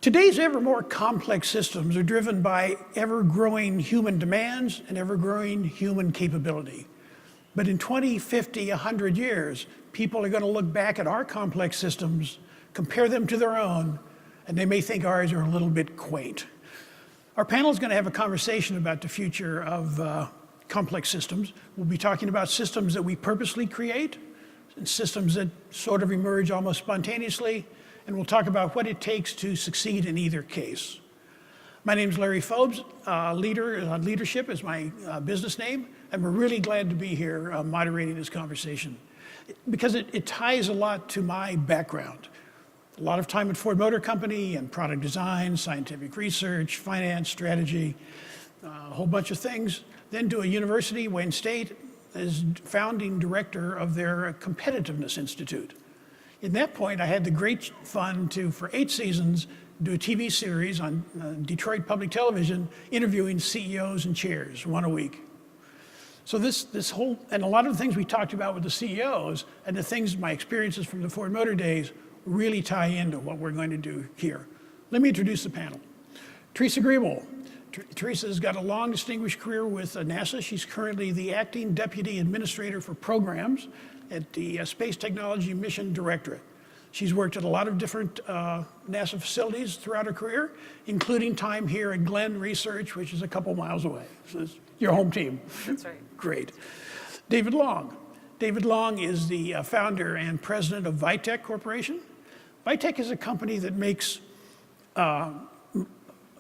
Today's ever more complex systems are driven by ever-growing human demands and ever-growing human capability. But in 20, 50, 100 years, people are going to look back at our complex systems, compare them to their own, and they may think ours are a little bit quaint. Our panel is going to have a conversation about the future of complex systems. We'll be talking about systems that we purposely create, and systems that sort of emerge almost spontaneously, and we'll talk about what it takes to succeed in either case. My name is Larry Phobes. Leadership is my business name, and we're really glad to be here moderating this conversation because it ties a lot to my background. A lot of time at Ford Motor Company and product design, scientific research, finance, strategy, a whole bunch of things. Then to a university, Wayne State, as founding director of their Competitiveness Institute. At that point, I had the great fun to, for 8 seasons, do a TV series on Detroit Public Television, interviewing CEOs and chairs, one a week. So this whole, and a lot of the things we talked about with the CEOs and the things, my experiences from the Ford Motor days, really tie into what we're going to do here. Let me introduce the panel. Teresa Griebel. Teresa's got a long, distinguished career with NASA. She's currently the acting deputy administrator for programs at the Space Technology Mission Directorate. She's worked at a lot of different NASA facilities throughout her career, including time here at Glenn Research, which is a couple miles away. So it's your home team. That's right. Great. David Long. David Long is the founder and president of Vitech Corporation. Vitech is a company that makes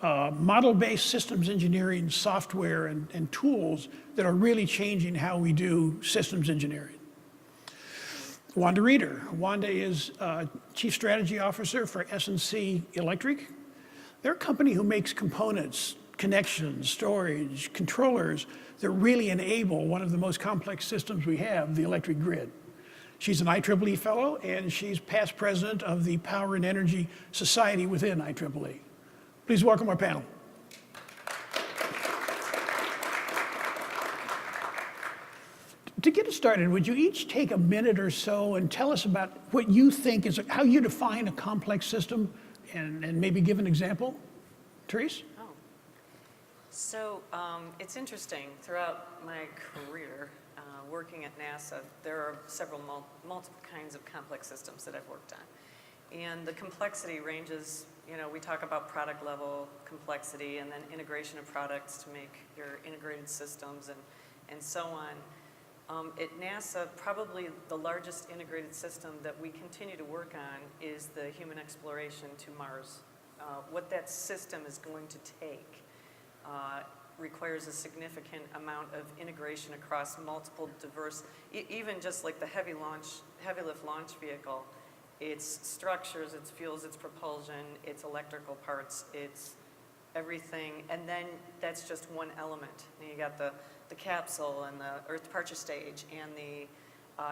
model-based systems engineering software and tools that are really changing how we do systems engineering. Wanda Reeder. Wanda is Chief Strategy Officer for S&C Electric. They're a company who makes components, connections, storage, controllers that really enable one of the most complex systems we have, the electric grid. She's an IEEE fellow, and she's past president of the Power and Energy Society within IEEE. Please welcome our panel. To get us started, would you each take a minute or so and tell us about what you think is, how you define a complex system, and maybe give an example? Therese? Oh. So it's interesting. Throughout my career working at NASA, there are several multiple kinds of complex systems that I've worked on. And the complexity ranges, you know, we talk about product level complexity and then integration of products to make your integrated systems and so on. At NASA, probably the largest integrated system that we continue to work on is the human exploration to Mars. What that system is going to take requires a significant amount of integration across multiple diverse, even just like the heavy lift launch vehicle, its structures, its fuels, its propulsion, its electrical parts, its everything, and then that's just one element. And you got the capsule and the Earth departure stage and the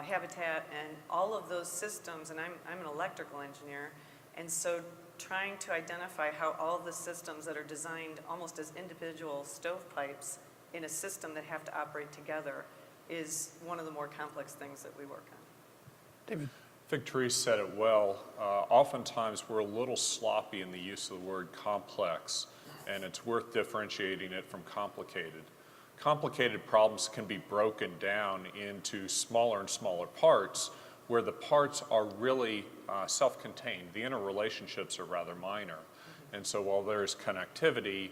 habitat and all of those systems, and I'm an electrical engineer, and so trying to identify how all of the systems that are designed almost as individual stovepipes in a system that have to operate together is one of the more complex things that we work on. David. I think Therese said it well. Oftentimes we're a little sloppy in the use of the word complex, and it's worth differentiating it from complicated. Complicated problems can be broken down into smaller and smaller parts where the parts are really self-contained. The interrelationships are rather minor. And so while there's connectivity,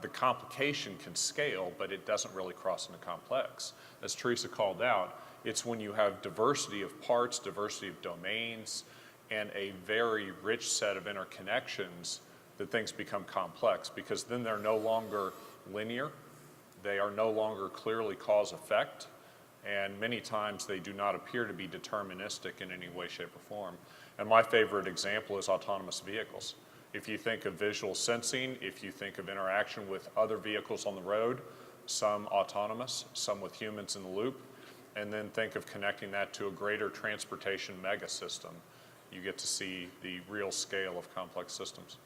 the complication can scale, but it doesn't really cross into complex. As Teresa called out, it's when you have diversity of parts, diversity of domains, and a very rich set of interconnections that things become complex, because then they're no longer linear. They are no longer clearly cause-effect, and many times they do not appear to be deterministic in any way, shape, or form. And my favorite example is autonomous vehicles. If you think of visual sensing, if you think of interaction with other vehicles on the road, some autonomous, some with humans in the loop, and then think of connecting that to a greater transportation mega system, you get to see the real scale of complex systems.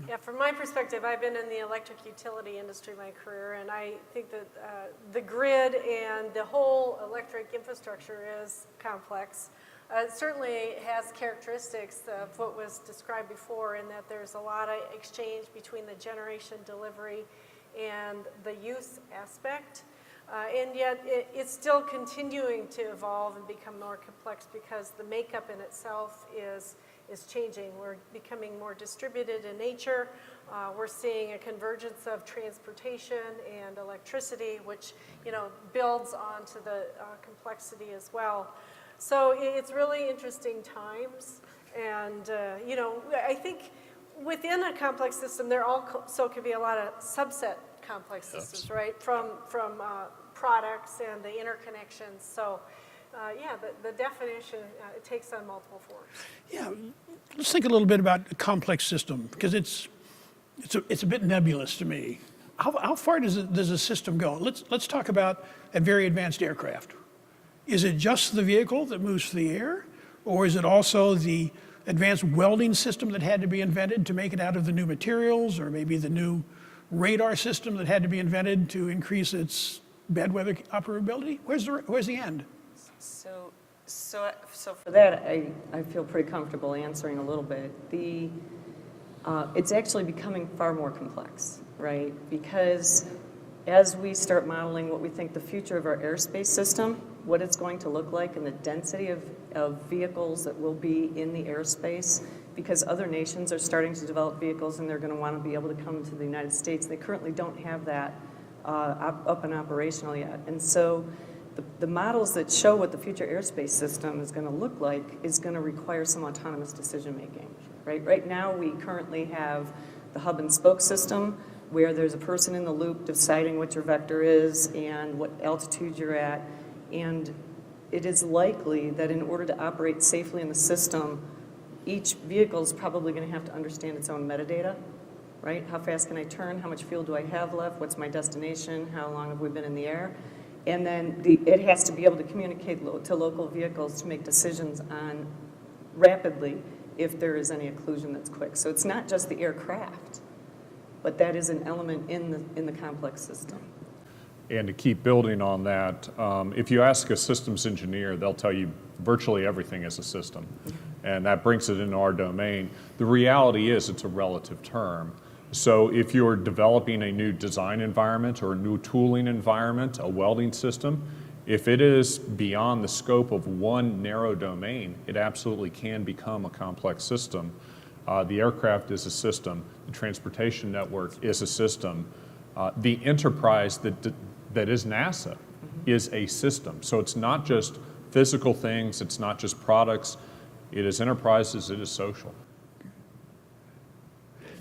Yeah, from my perspective, I've been in the electric utility industry my career, and I think that the grid and the whole electric infrastructure is complex. It certainly has characteristics of what was described before, in that there's a lot of exchange between the generation, delivery, and the use aspect. And yet it's still continuing to evolve and become more complex because the makeup in itself is changing. We're becoming more distributed in nature. We're seeing a convergence of transportation and electricity, which builds onto the complexity as well. So it's really interesting times, and I think within a complex system there also could be a lot of subset complex systems, right? From products and the interconnections. So yeah, the definition it takes on multiple forms. Yeah, let's think a little bit about a complex system, because it's a bit nebulous to me. How far does a system go? Let's talk about a very advanced aircraft. Is it just the vehicle that moves through the air, or is it also the advanced welding system that had to be invented to make it out of the new materials, or maybe the new radar system that had to be invented to increase its bad weather operability? Where's the end? So for that, I feel pretty comfortable answering a little bit. It's actually becoming far more complex, right? Because as we start modeling what we think the future of our airspace system, what it's going to look like, and the density of vehicles that will be in the airspace, because other nations are starting to develop vehicles and they're going to want to be able to come to the United States. They currently don't have that up and operational yet. And so the models that show what the future airspace system is going to look like is going to require some autonomous decision making. Right now we currently have the hub and spoke system, where there's a person in the loop deciding what your vector is and what altitude you're at. And it is likely that in order to operate safely in the system, each vehicle is probably going to have to understand its own metadata, right? How fast can I turn? How much fuel do I have left? What's my destination? How long have we been in the air? And then it has to be able to communicate to local vehicles to make decisions on rapidly if there is any occlusion that's quick. So it's not just the aircraft, but that is an element in the complex system. And to keep building on that, if you ask a systems engineer, they'll tell you virtually everything is a system. And that brings it into our domain. The reality is it's a relative term. So if you're developing a new design environment or a new tooling environment, a welding system, if it is beyond the scope of one narrow domain, it absolutely can become a complex system. The aircraft is a system. The transportation network is a system. The enterprise that is NASA is a system. So it's not just physical things, it's not just products, it is enterprises, it is social.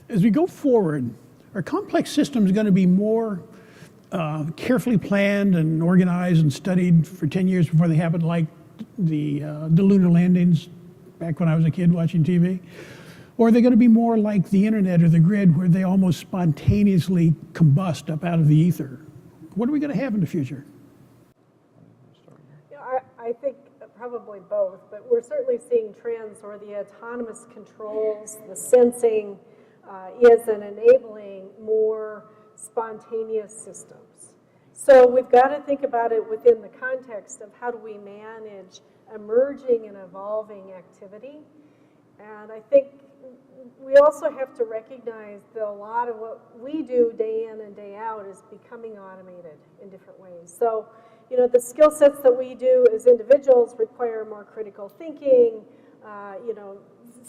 As we go forward, are complex systems going to be more carefully planned and organized and studied for 10 years before they happen, like the lunar landings back when I was a kid watching TV? Or are they going to be more like the internet or the grid, where they almost spontaneously combust up out of the ether? What are we going to have in the future? I think probably both, but we're certainly seeing trends where the autonomous controls, the sensing, is an enabling more spontaneous systems. So we've got to think about it within the context of how do we manage emerging and evolving activity. And I think we also have to recognize that a lot of what we do day in and day out is becoming automated in different ways. So, the skill sets that we do as individuals require more critical thinking,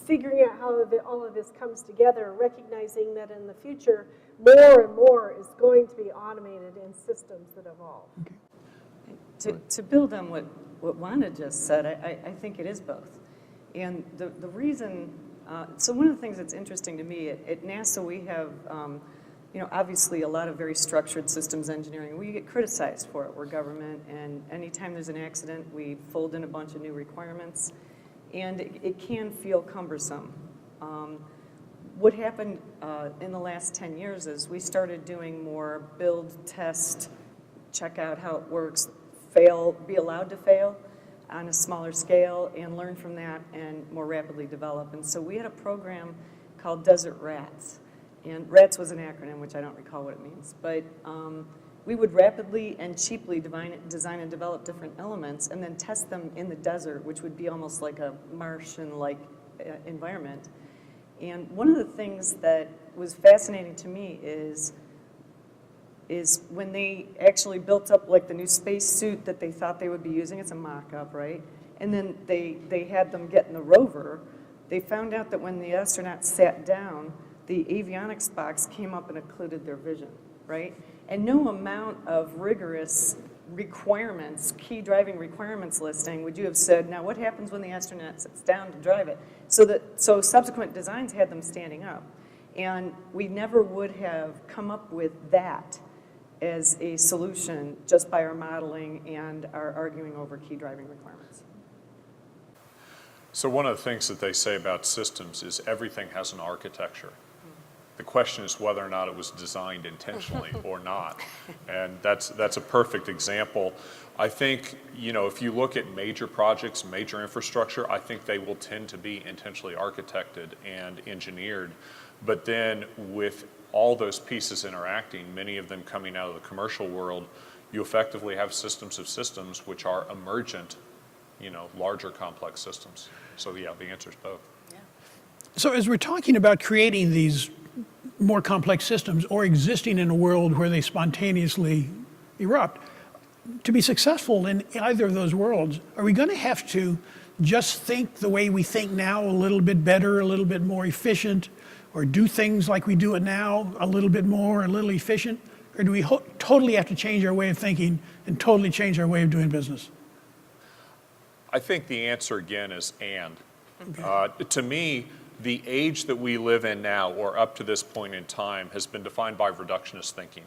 figuring out how all of this comes together, recognizing that in the future, more and more is going to be automated in systems that evolve. To build on what Wanda just said, I think it is both. And the reason, so one of the things that's interesting to me, at NASA we have, obviously a lot of very structured systems engineering. We get criticized for it. We're government, and anytime there's an accident, we fold in a bunch of new requirements, and it can feel cumbersome. What happened in the last 10 years is we started doing more build, test, check out how it works, be allowed to fail on a smaller scale, and learn from that and more rapidly develop. And so we had a program called Desert Rats. And RATS was an acronym, which I don't recall what it means. But we would rapidly and cheaply design and develop different elements and then test them in the desert, which would be almost like a Martian-like environment. And one of the things that was fascinating to me is when they actually built up like the new space suit that they thought they would be using, it's a mock-up, right? And then they had them get in the rover, they found out that when the astronauts sat down, the avionics box came up and occluded their vision, right? And no amount of rigorous requirements, key driving requirements listing, would you have said, now what happens when the astronaut sits down to drive it? So subsequent designs had them standing up. And we never would have come up with that as a solution just by our modeling and our arguing over key driving requirements. So one of the things that they say about systems is everything has an architecture. The question is whether or not it was designed intentionally or not. And that's a perfect example. I think, if you look at major projects, major infrastructure, I think they will tend to be intentionally architected and engineered. But then with all those pieces interacting, many of them coming out of the commercial world, you effectively have systems of systems which are emergent, larger complex systems. So yeah, the answer is both. Yeah. So as we're talking about creating these more complex systems or existing in a world where they spontaneously erupt, to be successful in either of those worlds, are we going to have to just think the way we think now, a little bit better, a little bit more efficient, or do things like we do it now, a little bit more, a little efficient? Or do we totally have to change our way of thinking and totally change our way of doing business? I think the answer again is and. Okay. To me, the age that we live in now, or up to this point in time, has been defined by reductionist thinking.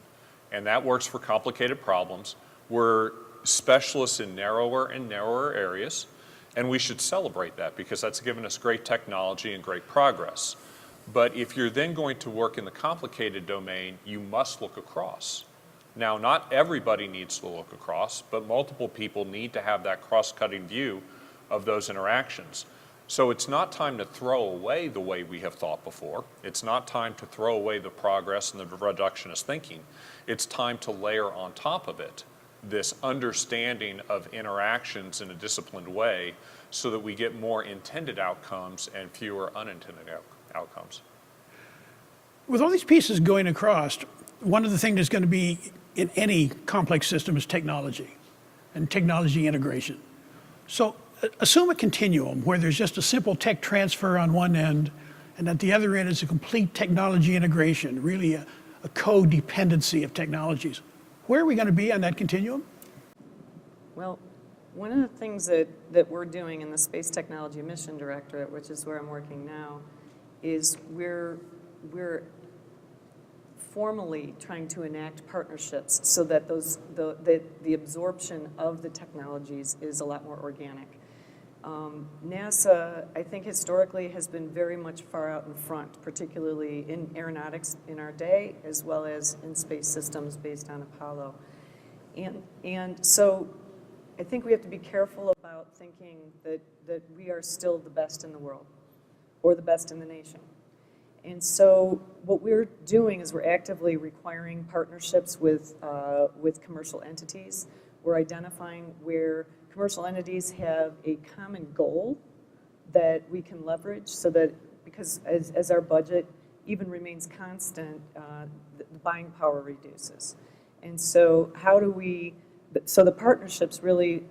And that works for complicated problems. We're specialists in narrower and narrower areas, and we should celebrate that because that's given us great technology and great progress. But if you're then going to work in the complicated domain, you must look across. Now, not everybody needs to look across, but multiple people need to have that cross-cutting view of those interactions. So it's not time to throw away the way we have thought before. It's not time to throw away the progress and the reductionist thinking. It's time to layer on top of it this understanding of interactions in a disciplined way so that we get more intended outcomes and fewer unintended outcomes. With all these pieces going across, one of the things that's going to be in any complex system is technology and technology integration. So assume a continuum where there's just a simple tech transfer on one end, and at the other end is a complete technology integration, really a codependency of technologies. Where are we going to be on that continuum? Well, one of the things that we're doing in the Space Technology Mission Directorate, which is where I'm working now, is we're formally trying to enact partnerships so that the absorption of the technologies is a lot more organic. NASA, I think historically, has been very much far out in front, particularly in aeronautics in our day, as well as in space systems based on Apollo. And so I think we have to be careful about thinking that we are still the best in the world or the best in the nation. And so what we're doing is we're actively requiring partnerships with commercial entities. We're identifying where commercial entities have a common goal that we can leverage so that, because as our budget even remains constant, the buying power reduces. And so so the partnerships really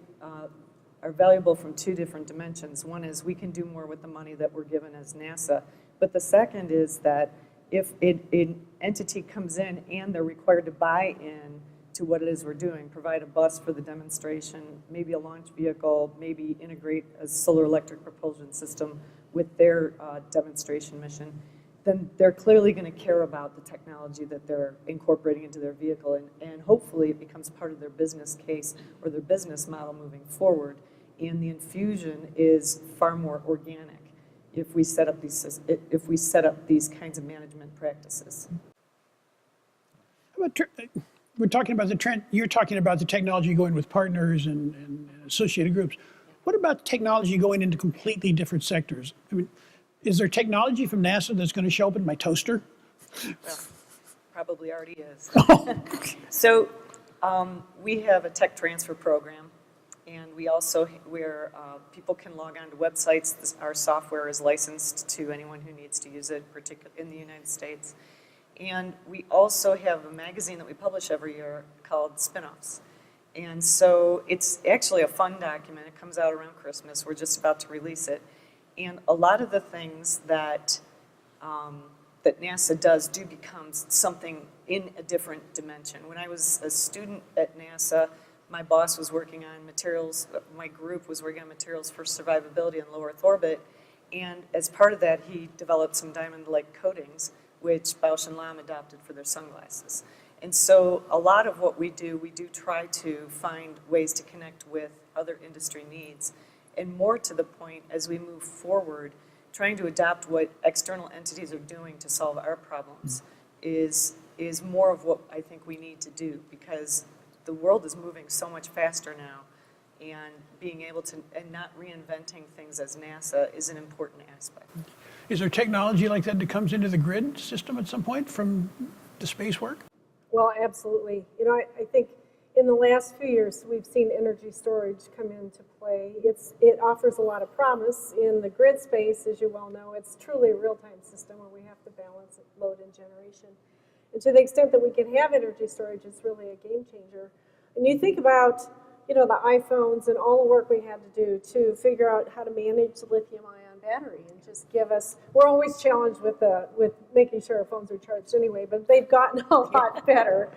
are valuable from two different dimensions. One is we can do more with the money that we're given as NASA, but the second is that if an entity comes in and they're required to buy in to what it is we're doing, provide a bus for the demonstration, maybe a launch vehicle, maybe integrate a solar electric propulsion system with their demonstration mission, then they're clearly going to care about the technology that they're incorporating into their vehicle, and hopefully it becomes part of their business case or their business model moving forward, and the infusion is far more organic if we set up these kinds of management practices. We're talking about you're talking about the technology going with partners and associated groups. What about technology going into completely different sectors? I mean, is there technology from NASA that's going to show up in my toaster? Well, probably already is. So We have a tech transfer program, and we also, where people can log on to websites. Our software is licensed to anyone who needs to use it, particularly in the United States. And we also have a magazine that we publish every year called Spin-Offs. And so it's actually a fun document. It comes out around Christmas. We're just about to release it. And a lot of the things that that NASA does do become something in a different dimension. When I was a student at NASA, my boss was working on materials, my group was working on materials for survivability in low Earth orbit, and as part of that, he developed some diamond-like coatings, which Bausch & Lomb adopted for their sunglasses. And so a lot of what we do try to find ways to connect with other industry needs, and more to the point, as we move forward, trying to adopt what external entities are doing to solve our problems is more of what I think we need to do, because the world is moving so much faster now, and being able to, and not reinventing things as NASA is an important aspect. Is there technology like that that comes into the grid system at some point from the space work? Well, absolutely. You know, I think in the last few years, we've seen energy storage come into play. It offers a lot of promise in the grid space, as you well know. It's truly a real-time system where we have to balance load and generation. And to the extent that we can have energy storage, it's really a game changer. And you think about, you know, the iPhones and all the work we had to do to figure out how to manage the lithium-ion battery and just give us, we're always challenged with making sure our phones are charged anyway, but they've gotten a lot better.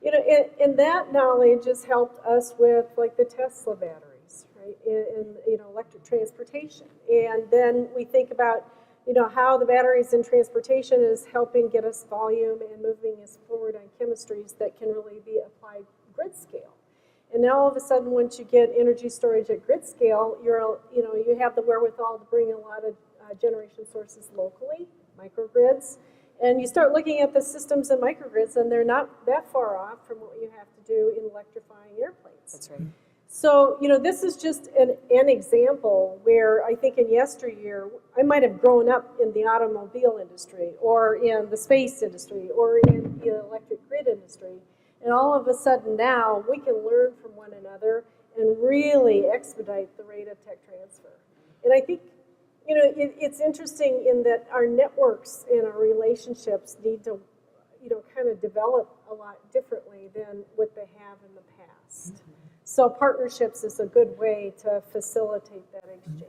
You know, and that knowledge has helped us with, like, the Tesla batteries, right, in you know, electric transportation. And then we think about, you know, how the batteries in transportation is helping get us volume and moving us forward on chemistries that can really be applied grid scale. And now all of a sudden, once you get energy storage at grid scale, you have the wherewithal to bring a lot of generation sources locally, microgrids. And you start looking at the systems and microgrids, and they're not that far off from what you have to do in electrifying airplanes. That's right. So, you know, this is just an example where I think in yesteryear, I might have grown up in the automobile industry or in the space industry or in the electric grid industry. And all of a sudden now, we can learn from one another and really expedite the rate of tech transfer. And I think, you know, it's interesting in that our networks and our relationships need to, you know, kind of develop a lot differently than what they have in the past. Mm-hmm. So partnerships is a good way to facilitate that exchange.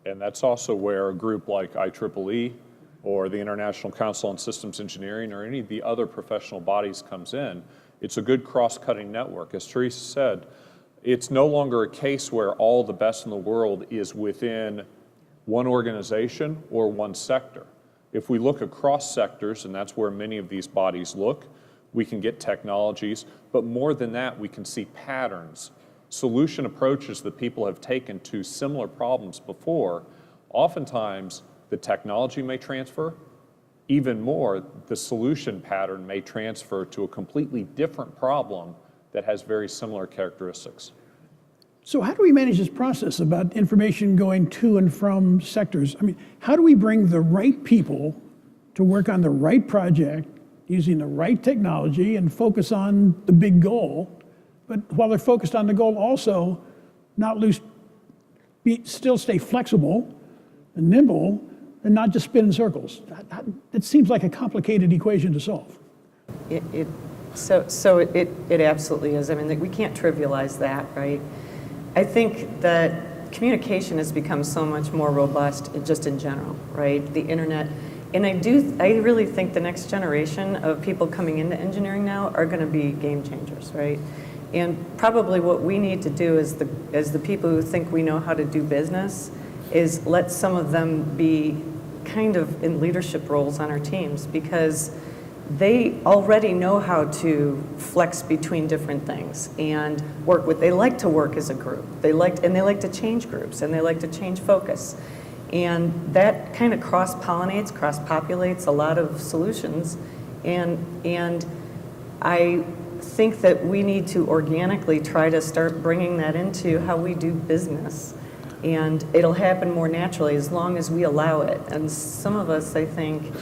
And that's also where a group like IEEE or the International Council on Systems Engineering or any of the other professional bodies comes in. It's a good cross-cutting network. As Teresa said, it's no longer a case where all the best in the world is within one organization or one sector. If we look across sectors, and that's where many of these bodies look, we can get technologies, but more than that, we can see patterns, solution approaches that people have taken to similar problems before. Oftentimes, the technology may transfer. Even more, the solution pattern may transfer to a completely different problem that has very similar characteristics. So how do we manage this process about information going to and from sectors? I mean, how do we bring the right people to work on the right project using the right technology and focus on the big goal, but while they're focused on the goal also not still stay flexible and nimble and not just spin in circles? It seems like a complicated equation to solve. It absolutely is. I mean, we can't trivialize that, right? I think that communication has become so much more robust just in general, right? The internet. And I really think the next generation of people coming into engineering now are going to be game changers, right? And probably what we need to do as the people who think we know how to do business is let some of them be kind of in leadership roles on our teams, because they already know how to flex between different things and they like to work as a group. They like to change groups, and they like to change focus. And that kind of cross-pollinates, cross-populates a lot of solutions. And I think that we need to organically try to start bringing that into how we do business. And it'll happen more naturally as long as we allow it. And some of us, I think,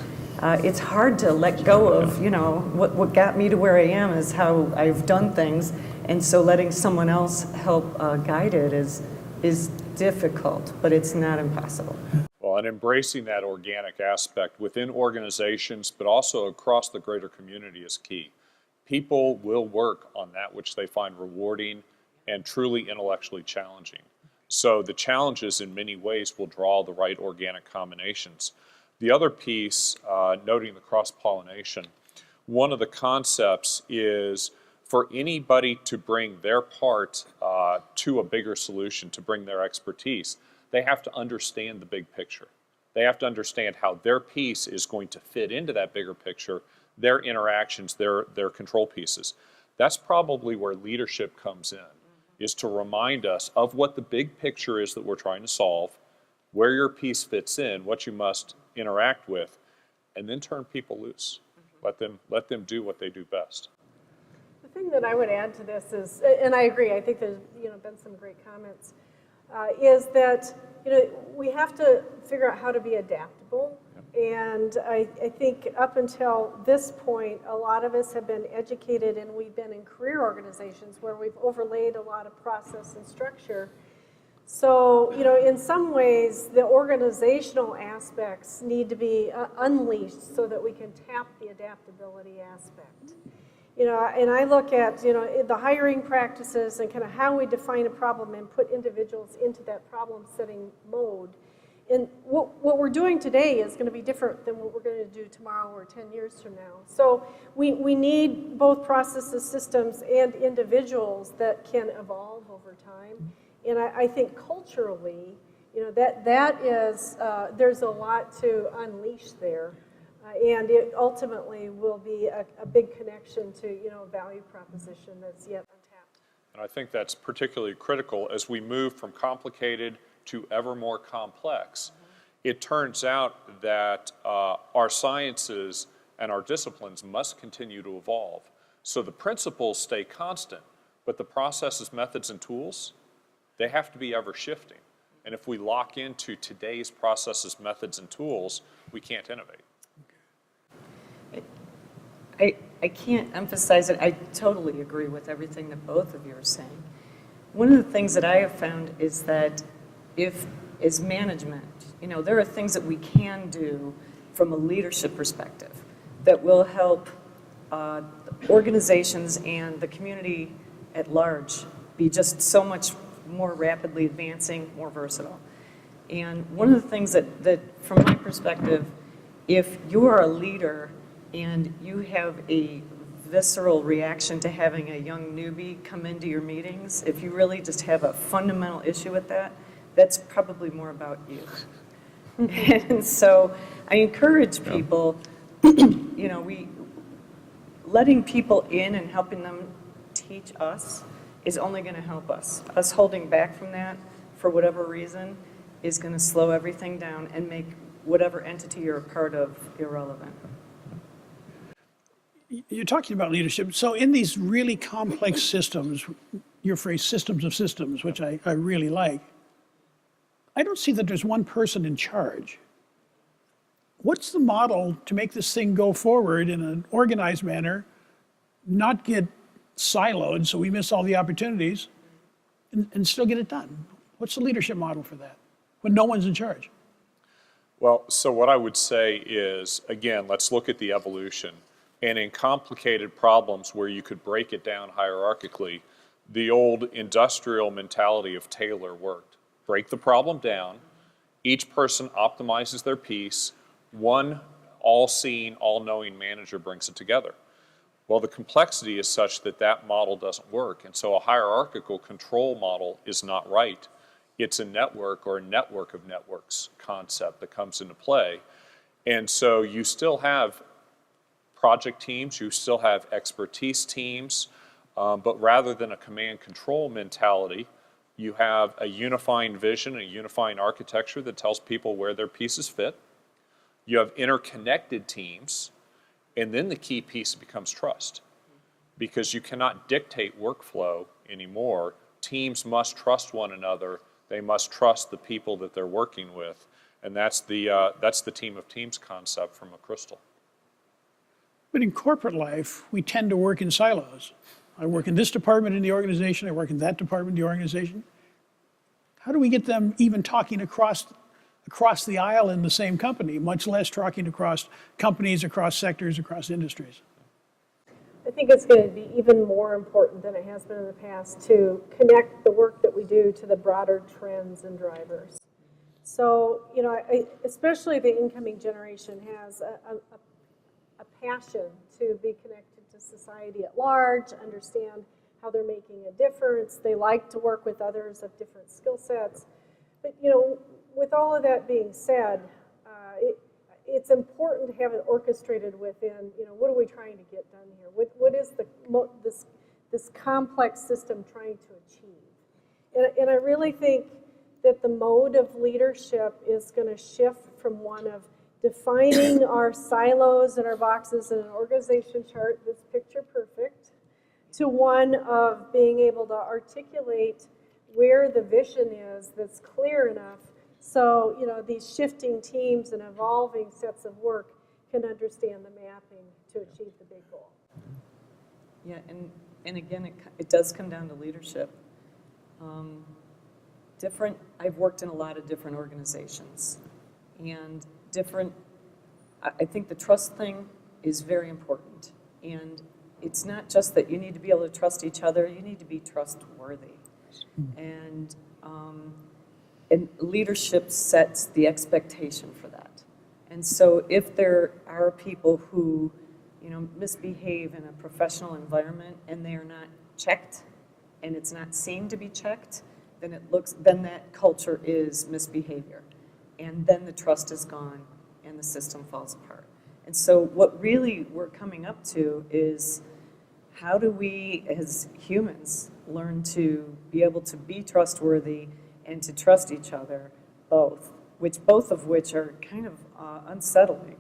it's hard to let go of, you know, what got me to where I am is how I've done things. And so letting someone else help guide it is difficult, but it's not impossible. Well, and embracing that organic aspect within organizations, but also across the greater community is key. People will work on that which they find rewarding and truly intellectually challenging. So the challenges in many ways will draw the right organic combinations. The other piece, noting the cross-pollination, one of the concepts is for anybody to bring their part to a bigger solution, to bring their expertise, they have to understand the big picture. They have to understand how their piece is going to fit into that bigger picture, their interactions, their control pieces. That's probably where leadership comes in, is to remind us of what the big picture is that we're trying to solve, where your piece fits in, what you must interact with, and then turn people loose. Let them do what they do best. The thing that I would add to this is, and I agree, I think there's been some great comments, is that we have to figure out how to be adaptable. And I think up until this point, a lot of us have been educated and we've been in career organizations where we've overlaid a lot of process and structure. So, in some ways, the organizational aspects need to be unleashed so that we can tap the adaptability aspect. And I look at, the hiring practices and kind of how we define a problem and put individuals into that problem-setting mode. And what we're doing today is going to be different than what we're going to do tomorrow or 10 years from now. So we need both processes, systems, and individuals that can evolve over time. And I think culturally, that is, there's a lot to unleash there. And it ultimately will be a big connection to, a value proposition that's yet untapped. And I think that's particularly critical as we move from complicated to ever more complex. It turns out that our sciences and our disciplines must continue to evolve. So the principles stay constant, but the processes, methods, and tools, they have to be ever shifting. And if we lock into today's processes, methods, and tools, we can't innovate. I can't emphasize it. I totally agree with everything that both of you are saying. One of the things that I have found is that as management, there are things that we can do from a leadership perspective that will help organizations and the community at large be just so much more rapidly advancing, more versatile. And one of the things that from my perspective, if you are a leader and you have a visceral reaction to having a young newbie come into your meetings, if you really just have a fundamental issue with that, that's probably more about you. And so I encourage people, letting people in and helping them teach us is only going to help us. Us holding back from that for whatever reason is going to slow everything down and make whatever entity you're a part of irrelevant. You're talking about leadership. So in these really complex systems, your phrase systems of systems, which I really like, I don't see that there's one person in charge. What's the model to make this thing go forward in an organized manner, not get siloed so we miss all the opportunities, and still get it done? What's the leadership model for that when no one's in charge? Well, so what I would say is, again, let's look at the evolution. And in complicated problems where you could break it down hierarchically, the old industrial mentality of Taylor worked. Break the problem down, each person optimizes their piece, one all-seeing, all-knowing manager brings it together. Well, the complexity is such that that model doesn't work, and so a hierarchical control model is not right. It's a network or a network of networks concept that comes into play. And so you still have project teams, you still have expertise teams, but rather than a command control mentality, you have a unifying vision, a unifying architecture that tells people where their pieces fit. You have interconnected teams, and then the key piece becomes trust. Because you cannot dictate workflow anymore. Teams must trust one another. They must trust the people that they're working with. And that's the team of teams concept from a crystal. But in corporate life, we tend to work in silos. I work in this department in the organization, I work in that department in the organization. How do we get them even talking across the aisle in the same company, much less talking across companies, across sectors, across industries? I think it's going to be even more important than it has been in the past to connect the work that we do to the broader trends and drivers. So, you know, especially the incoming generation has a passion to be connected to society at large, understand how they're making a difference. They like to work with others of different skill sets. But, you know, with all of that being said, it's important to have it orchestrated within, you know, what are we trying to get done here? What is this complex system trying to achieve? And I really think that the mode of leadership is going to shift from one of defining our silos and our boxes in an organization chart that's picture perfect to one of being able to articulate where the vision is that's clear enough so, you know, these shifting teams and evolving sets of work can understand the mapping to achieve the big goal. Yeah, and again, it does come down to leadership. I've worked in a lot of different organizations, and I think the trust thing is very important. And it's not just that you need to be able to trust each other, you need to be trustworthy. And leadership sets the expectation for that. And so if there are people who, you know, misbehave in a professional environment and they are not checked and it's not seen to be checked, then that culture is misbehavior. And then the trust is gone and the system falls apart. And so what really we're coming up to is how do we as humans learn to be able to be trustworthy and to trust each other, both of which are kind of unsettling.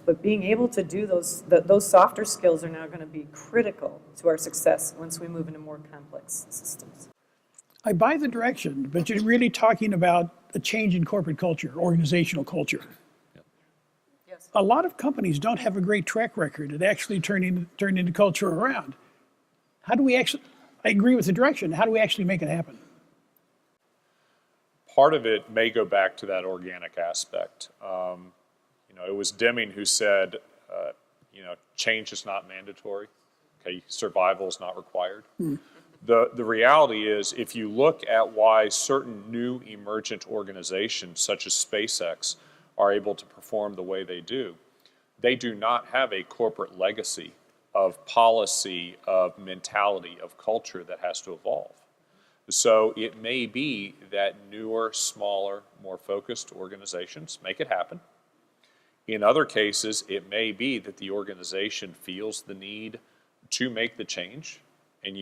But being able to do those softer skills are now going to be critical to our success once we move into more complex systems. I buy the direction, but you're really talking about a change in corporate culture, organizational culture. Yes. A lot of companies don't have a great track record at actually turning the culture around. How do we actually, I agree with the direction, how do we actually make it happen? Part of it may go back to that organic aspect. You know, it was Deming who said, you know, change is not mandatory. Okay, survival is not required. The reality is, if you look at why certain new emergent organizations, such as SpaceX, are able to perform the way they do not have a corporate legacy of policy, of mentality, of culture that has to evolve. So it may be that newer, smaller, more focused organizations make it happen. In other cases, it may be that the organization feels the need to make the change, and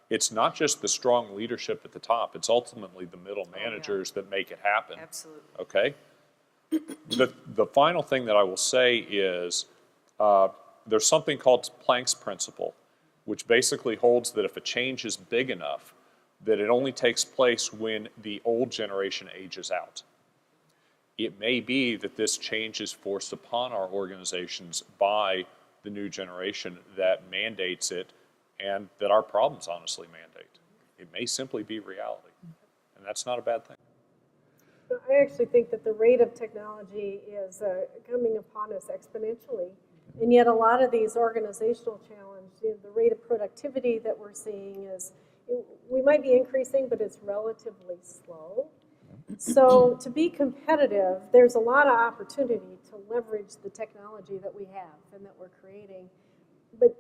it's not just the strong leadership at the top, it's ultimately the middle managers that make it happen. Absolutely. Okay? The final thing that I will say is there's something called Planck's principle, which basically holds that if a change is big enough, that it only takes place when the old generation ages out. It may be that this change is forced upon our organizations by the new generation that mandates it, and that our problems honestly mandate. It may simply be reality, and that's not a bad thing. I actually think that the rate of technology is coming upon us exponentially, and yet a lot of these organizational challenges, the rate of productivity that we're seeing is, we might be increasing, but it's relatively slow. So to be competitive, there's a lot of opportunity to leverage the technology that we have and that we're creating. But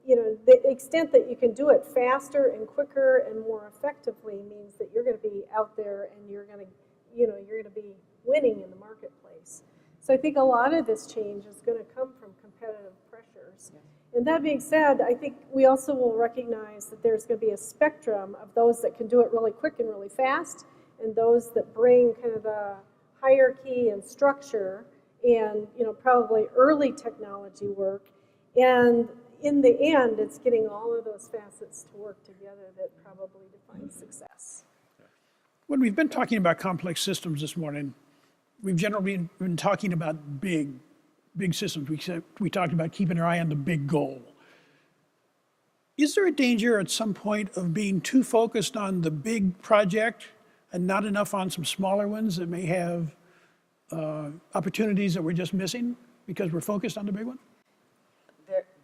you know, the extent that you can do it faster and quicker and more effectively means that you're going to be out there and you're going to be winning in the marketplace. So I think a lot of this change is going to come from competitive pressures. Yes. And that being said, I think we also will recognize that there's going to be a spectrum of those that can do it really quick and really fast, and those that bring kind of the hierarchy and structure and, you know, probably early technology work. And in the end, it's getting all of those facets to work together that probably defines success. When we've been talking about complex systems this morning, we've generally been talking about big systems. We talked about keeping our eye on the big goal. Is there a danger at some point of being too focused on the big project and not enough on some smaller ones that may have opportunities that we're just missing because we're focused on the big one?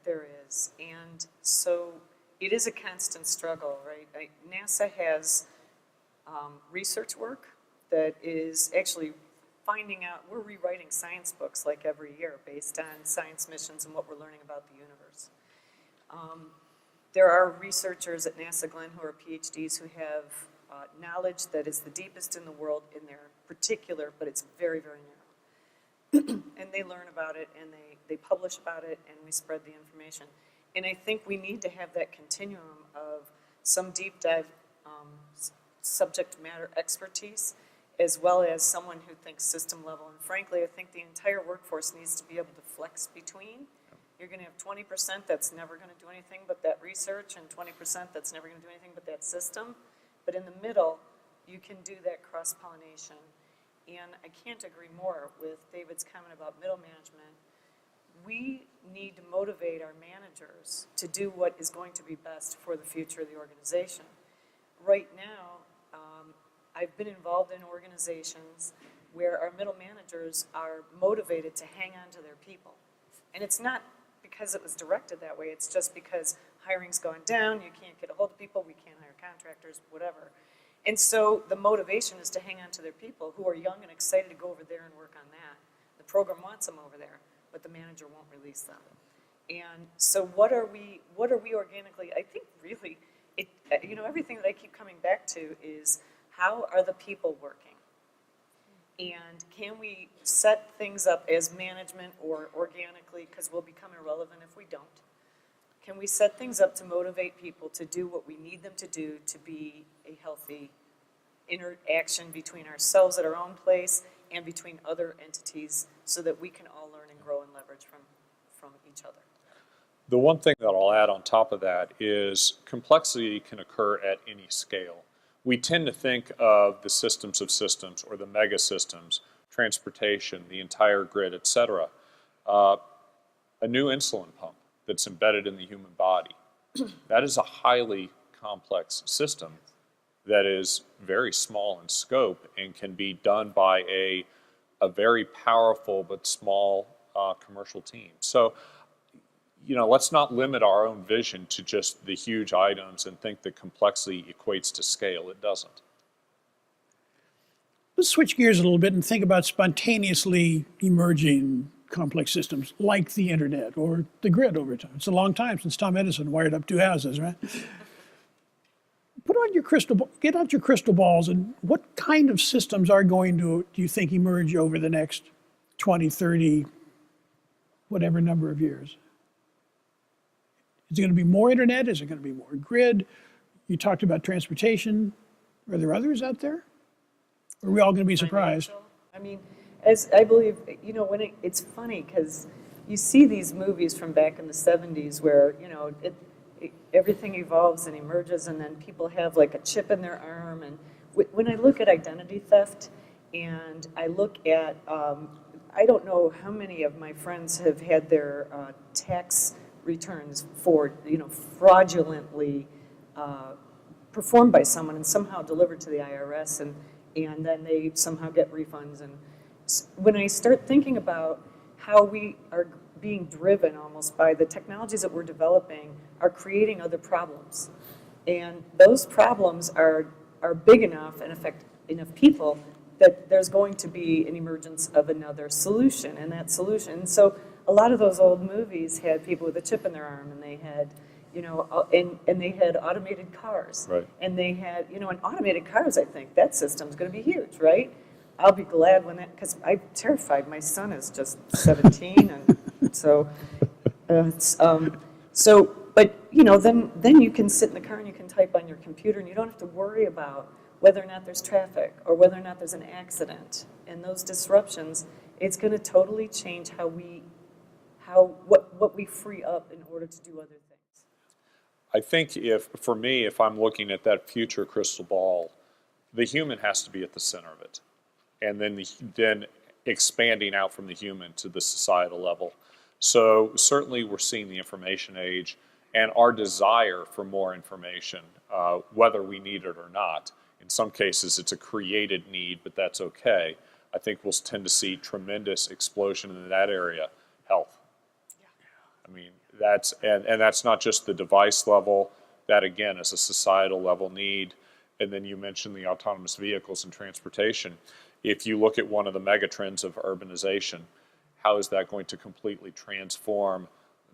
There is, and so it is a constant struggle, right? NASA has research work that is actually finding out, we're rewriting science books like every year based on science missions and what we're learning about the universe. There are researchers at NASA Glenn who are PhDs who have knowledge that is the deepest in the world in their particular, but it's very, very narrow. And they learn about it and they publish about it and we spread the information. And I think we need to have that continuum of some deep dive subject matter expertise as well as someone who thinks system level. And frankly, I think the entire workforce needs to be able to flex between. You're going to have 20% that's never going to do anything but that research and 20% that's never going to do anything but that system. But in the middle, you can do that cross-pollination. And I can't agree more with David's comment about middle management. We need to motivate our managers to do what is going to be best for the future of the organization. Right now, I've been involved in organizations where our middle managers are motivated to hang on to their people. And it's not because it was directed that way, it's just because hiring's gone down, you can't get a hold of people, we can't hire contractors, whatever. And so the motivation is to hang on to their people who are young and excited to go over there and work on that. The program wants them over there, but the manager won't release them. And so what are we organically, I think really, everything that I keep coming back to is how are the people working? And can we set things up as management or organically, because we'll become irrelevant if we don't. Can we set things up to motivate people to do what we need them to do to be a healthy interaction between ourselves at our own place and between other entities so that we can all learn and grow and leverage from each other? The one thing that I'll add on top of that is complexity can occur at any scale. We tend to think of the systems of systems or the mega systems, transportation, the entire grid, etc. A new insulin pump that's embedded in the human body. That is a highly complex system that is very small in scope and can be done by a very powerful but small commercial team. So, let's not limit our own vision to just the huge items and think that complexity equates to scale. It doesn't. Let's switch gears a little bit and think about spontaneously emerging complex systems like the internet or the grid over time. It's a long time since Tom Edison wired up two houses, right? Get out your crystal balls, and what kind of systems are going to, do you think, emerge over the next 20, 30, whatever number of years? Is it going to be more internet? Is it going to be more grid? You talked about transportation. Are there others out there? Or are we all going to be surprised? I mean, as I believe, it's funny because you see these movies from back in the 70s where, everything evolves and emerges and then people have like a chip in their arm. And when I look at identity theft and I look at, I don't know how many of my friends have had their tax returns for, fraudulently performed by someone and somehow delivered to the IRS and then they somehow get refunds. And when I start thinking about how we are being driven almost by the technologies that we're developing are creating other problems. And those problems are big enough and affect enough people that there's going to be an emergence of another solution, and that solution. So a lot of those old movies had people with a chip in their arm, and they had, and they had automated cars. Right. And they had, in automated cars, I think that system's going to be huge, right? I'll be glad when that, because I'm terrified. My son is just 17, and so, but then you can sit in the car and you can type on your computer, and you don't have to worry about whether or not there's traffic or whether or not there's an accident. And those disruptions, it's going to totally change what we free up in order to do other things. I think if I'm looking at that future crystal ball, the human has to be at the center of it. And then expanding out from the human to the societal level. So certainly we're seeing the information age and our desire for more information, whether we need it or not. In some cases, it's a created need, but that's okay. I think we'll tend to see tremendous explosion in that area. Health. I mean, and that's not just the device level. That, again, is a societal level need. And then you mentioned the autonomous vehicles and transportation. If you look at one of the megatrends of urbanization, how is that going to completely transform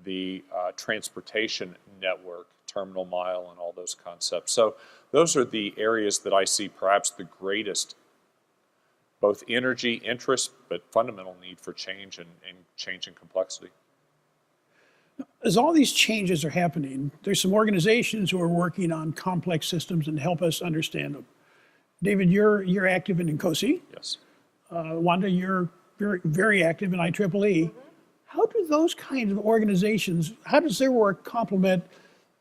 the transportation network, terminal mile, and all those concepts? So those are the areas that I see perhaps the greatest both energy, interest, but fundamental need for change and change and complexity. As all these changes are happening, there's some organizations who are working on complex systems and help us understand them. David, you're active in NCOSI. Yes. Wanda, you're very active in IEEE. How do those kinds of organizations, how does their work complement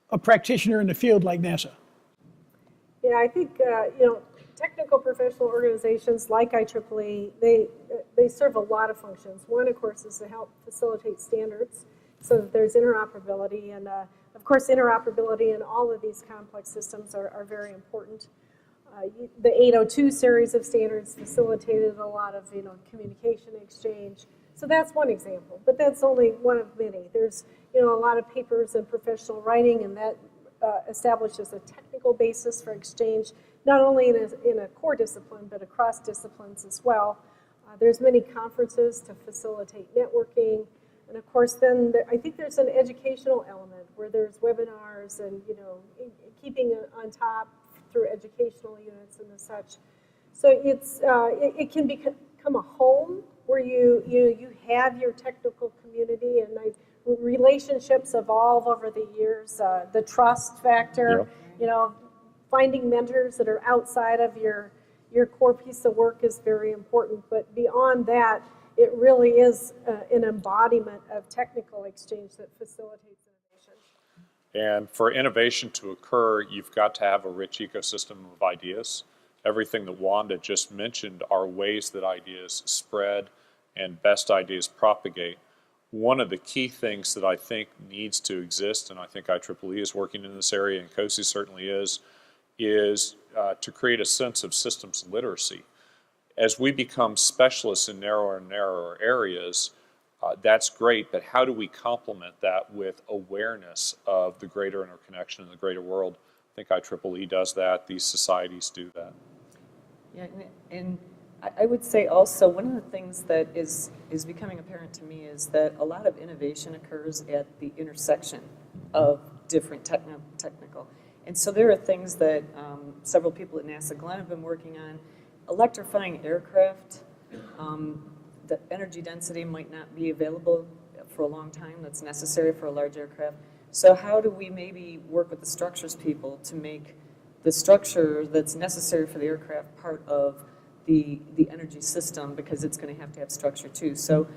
a practitioner in the field like NASA? Yeah, I think, technical professional organizations like IEEE, they serve a lot of functions. One, of course, is to help facilitate standards so that there's interoperability. And, of course, interoperability in all of these complex systems are very important. The 802 series of standards facilitated a lot of, communication exchange. So that's one example, but that's only one of many. There's, a lot of papers and professional writing, and that establishes a technical basis for exchange, not only in a core discipline, but across disciplines as well. There's many conferences to facilitate networking. And of course, then I think there's an educational element where there's webinars and, keeping on top through educational units and such. So it can become a home where you have your technical community, and relationships evolve over the years. The trust factor, finding mentors that are outside of your core piece of work is very important. But beyond that, it really is an embodiment of technical exchange that facilitates innovation. And for innovation to occur, you've got to have a rich ecosystem of ideas. Everything that Wanda just mentioned are ways that ideas spread and best ideas propagate. One of the key things that I think needs to exist, and I think IEEE is working in this area, and COSI certainly is to create a sense of systems literacy. As we become specialists in narrower and narrower areas, that's great, but how do we complement that with awareness of the greater interconnection in the greater world? I think IEEE does that. These societies do that. Yeah, and I would say also one of the things that is becoming apparent to me is that a lot of innovation occurs at the intersection of different technical. And so there are things that several people at NASA Glenn have been working on. Electrifying aircraft, the energy density might not be available for a long time that's necessary for a large aircraft. So how do we maybe work with the structures people to make the structure that's necessary for the aircraft part of the energy system, because it's going to have structure too. So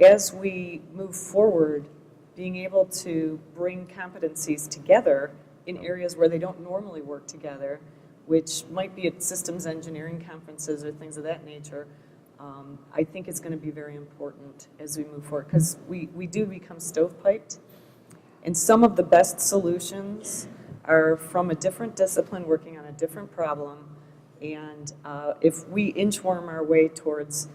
as we move forward, being able to bring competencies together in areas where they don't normally work together, which might be at systems engineering conferences or things of that nature, I think it's going to be very important as we move forward, because we do become stovepiped, and some of the best solutions are from a different discipline working on a different problem. And if we inchworm our way towards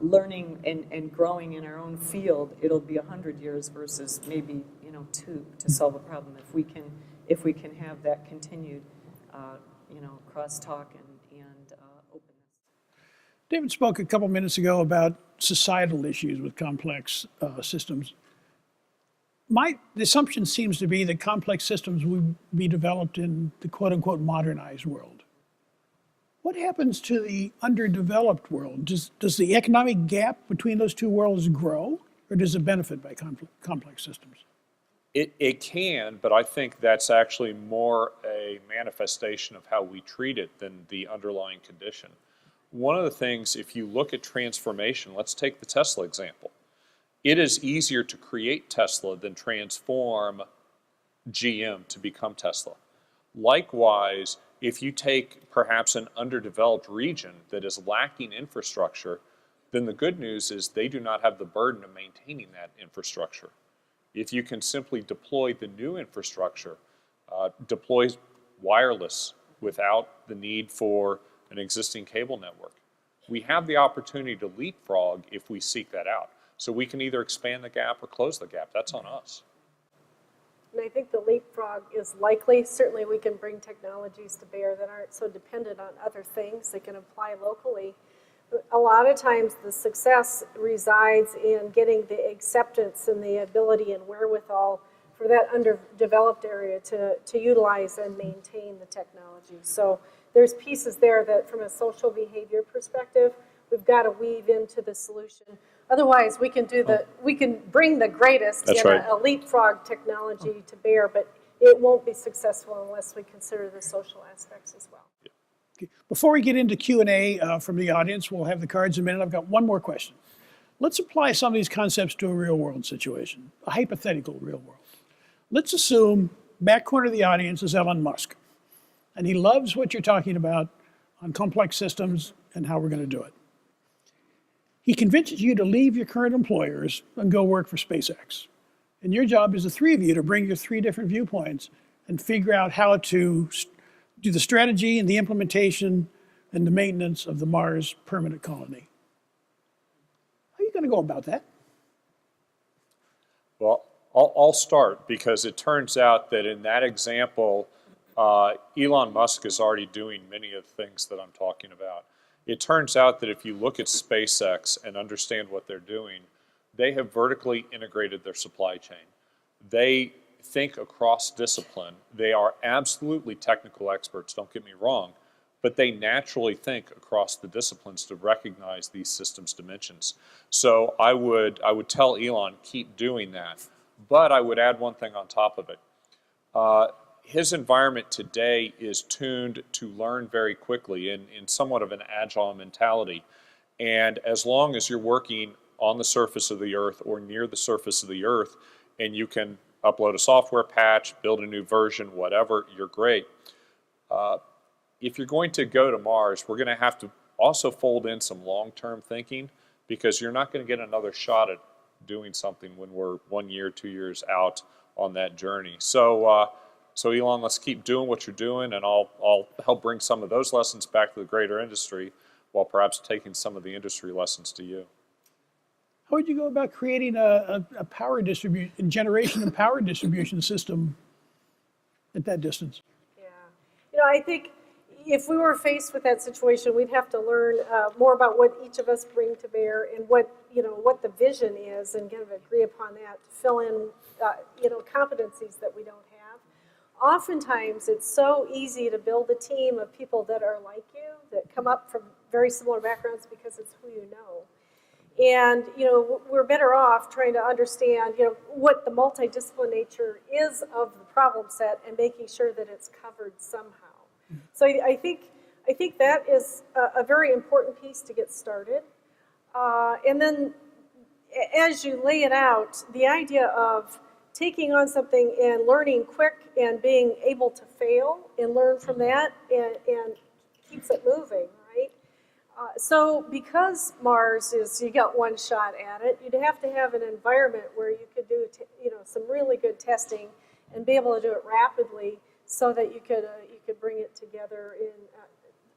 learning and growing in our own field, it'll be 100 years versus maybe 2 to solve a problem. If we can have that continued crosstalk and openness. David spoke a couple minutes ago about societal issues with complex systems. The assumption seems to be that complex systems will be developed in the quote-unquote modernized world. What happens to the underdeveloped world? Does the economic gap between those two worlds grow, or does it benefit by complex systems? It can, but I think that's actually more a manifestation of how we treat it than the underlying condition. One of the things, if you look at transformation, let's take the Tesla example. It is easier to create Tesla than transform GM to become Tesla. Likewise, if you take perhaps an underdeveloped region that is lacking infrastructure, then the good news is they do not have the burden of maintaining that infrastructure. If you can simply deploy the new infrastructure, deploy wireless without the need for an existing cable network, we have the opportunity to leapfrog if we seek that out. So we can either expand the gap or close the gap. That's on us. And I think the leapfrog is likely. Certainly we can bring technologies to bear that aren't so dependent on other things that can apply locally. But a lot of times the success resides in getting the acceptance and the ability and wherewithal for that underdeveloped area to utilize and maintain the technology. So there's pieces there that from a social behavior perspective, we've got to weave into the solution. Otherwise, we can bring the greatest That's in right. a leapfrog technology to bear, but it won't be successful unless we consider the social aspects as well. Before we get into Q&A from the audience, we'll have the cards in a minute. I've got one more question. Let's apply some of these concepts to a real-world situation, a hypothetical real world. Let's assume back corner of the audience is Elon Musk, and he loves what you're talking about on complex systems and how we're going to do it. He convinces you to leave your current employers and go work for SpaceX. And your job is the three of you to bring your three different viewpoints and figure out how to do the strategy and the implementation and the maintenance of the Mars permanent colony. How are you going to go about that? Well, I'll start because it turns out that in that example, Elon Musk is already doing many of the things that I'm talking about. It turns out that if you look at SpaceX and understand what they're doing, they have vertically integrated their supply chain. They think across discipline. They are absolutely technical experts, don't get me wrong, but they naturally think across the disciplines to recognize these systems dimensions. So I would tell Elon, keep doing that. But I would add one thing on top of it. His environment today is tuned to learn very quickly in somewhat of an agile mentality. And as long as you're working on the surface of the earth or near the surface of the earth, and you can upload a software patch, build a new version, whatever, you're great. If you're going to go to Mars, we're going to have to also fold in some long-term thinking because you're not going to get another shot at doing something when we're 1 year, 2 years out on that journey. So Elon, let's keep doing what you're doing, and I'll help bring some of those lessons back to the greater industry while perhaps taking some of the industry lessons to you. How would you go about creating a power distribution, generation and power distribution system at that distance? Yeah, I think if we were faced with that situation, we'd have to learn more about what each of us bring to bear and what the vision is, and kind of agree upon that to fill in competencies that we don't have. Oftentimes, it's so easy to build a team of people that are like you, that come up from very similar backgrounds because it's who you know. And, we're better off trying to understand, what the multidisciplinary nature is of the problem set and making sure that it's covered somehow. So I think that is a very important piece to get started. And then as you lay it out, the idea of taking on something and learning quick and being able to fail and learn from that and keeps it moving, right? So because Mars is, you got one shot at it, you'd have to have an environment where you could do some really good testing and be able to do it rapidly so that you could bring it together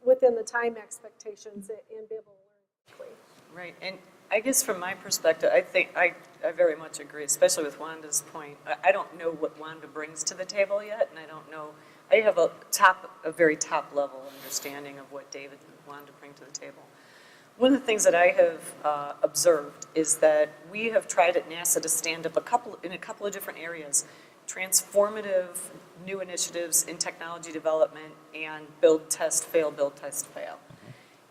within the time expectations and be able to learn quickly. Right, and I guess from my perspective, I think I very much agree, especially with Wanda's point. I don't know what Wanda brings to the table yet, and I don't know. I have a very top level understanding of what David and Wanda bring to the table. One of the things that I have observed is that we have tried at NASA to stand up in a couple of different areas, transformative new initiatives in technology development and build, test, fail, build, test, fail.